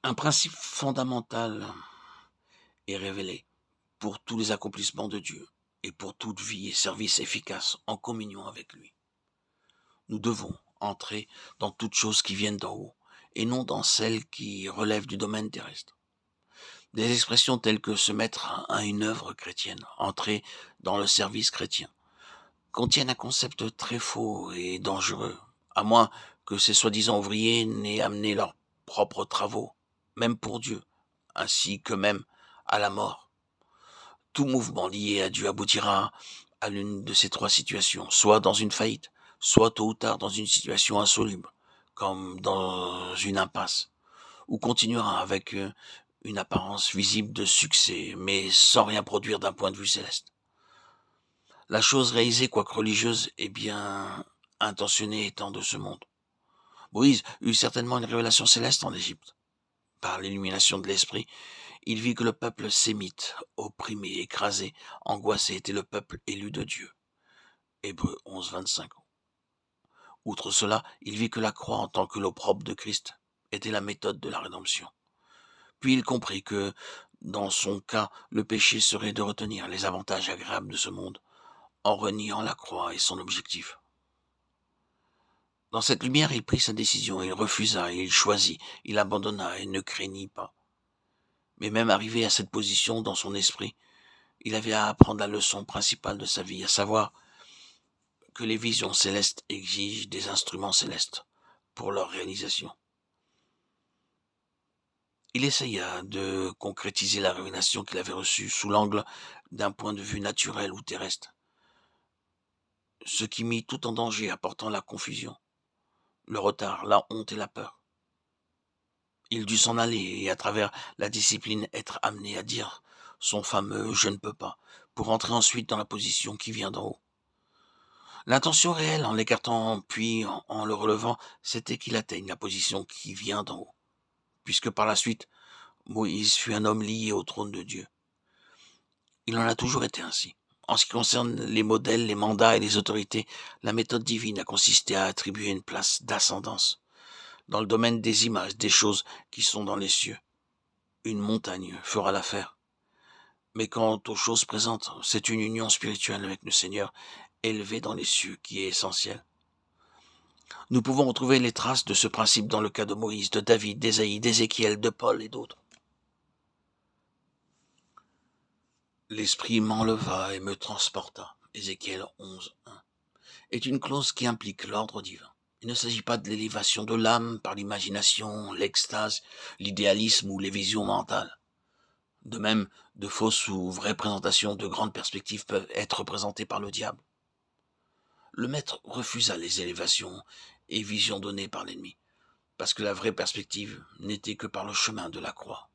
Un principe fondamental est révélé pour tous les accomplissements de Dieu et pour toute vie et service efficace en communion avec lui. Nous devons entrer dans toutes choses qui viennent d'en haut et non dans celles qui relèvent du domaine terrestre. Des expressions telles que se mettre à une œuvre chrétienne, entrer dans le service chrétien, contiennent un concept très faux et dangereux, à moins que ces soi-disant ouvriers n'aient amené leurs propres travaux, même pour Dieu, ainsi que même à la mort. Tout mouvement lié à Dieu aboutira à l'une de ces trois situations, soit dans une faillite, soit tôt ou tard dans une situation insoluble, comme dans une impasse, ou continuera avec une apparence visible de succès, mais sans rien produire d'un point de vue céleste. La chose réalisée, quoique religieuse, est bien intentionnée étant de ce monde. Moïse eut certainement une révélation céleste en Égypte. Par l'illumination de l'esprit, il vit que le peuple sémite, opprimé, écrasé, angoissé, était le peuple élu de Dieu. Hébreux 11, 25. Outre cela, il vit que la croix en tant que l'opprobre de Christ était la méthode de la rédemption. Puis il comprit que, dans son cas, le péché serait de retenir les avantages agréables de ce monde, en reniant la croix et son objectif. Dans cette lumière, il prit sa décision, il refusa, il choisit, il abandonna et ne craignit pas. Mais même arrivé à cette position dans son esprit, il avait à apprendre la leçon principale de sa vie, à savoir que les visions célestes exigent des instruments célestes pour leur réalisation. Il essaya de concrétiser la révélation qu'il avait reçue sous l'angle d'un point de vue naturel ou terrestre, ce qui mit tout en danger, apportant la confusion, le retard, la honte et la peur. Il dut s'en aller et à travers la discipline être amené à dire son fameux « je ne peux pas » pour entrer ensuite dans la position qui vient d'en haut. L'intention réelle en l'écartant puis en le relevant, c'était qu'il atteigne la position qui vient d'en haut, puisque par la suite, Moïse fut un homme lié au trône de Dieu. Il en a toujours été ainsi. En ce qui concerne les modèles, les mandats et les autorités, la méthode divine a consisté à attribuer une place d'ascendance dans le domaine des images, des choses qui sont dans les cieux. Une montagne fera l'affaire. Mais quant aux choses présentes, c'est une union spirituelle avec le Seigneur, élevée dans les cieux, qui est essentielle. Nous pouvons retrouver les traces de ce principe dans le cas de Moïse, de David, d'Ésaïe, d'Ézéchiel, de Paul et d'autres. L'Esprit m'enleva et me transporta. Ézéchiel 11, 1. Est une clause qui implique l'ordre divin. Il ne s'agit pas de l'élévation de l'âme par l'imagination, l'extase, l'idéalisme ou les visions mentales. De même, de fausses ou vraies présentations de grandes perspectives peuvent être présentées par le diable. Le maître refusa les élévations et visions données par l'ennemi, parce que la vraie perspective n'était que par le chemin de la croix.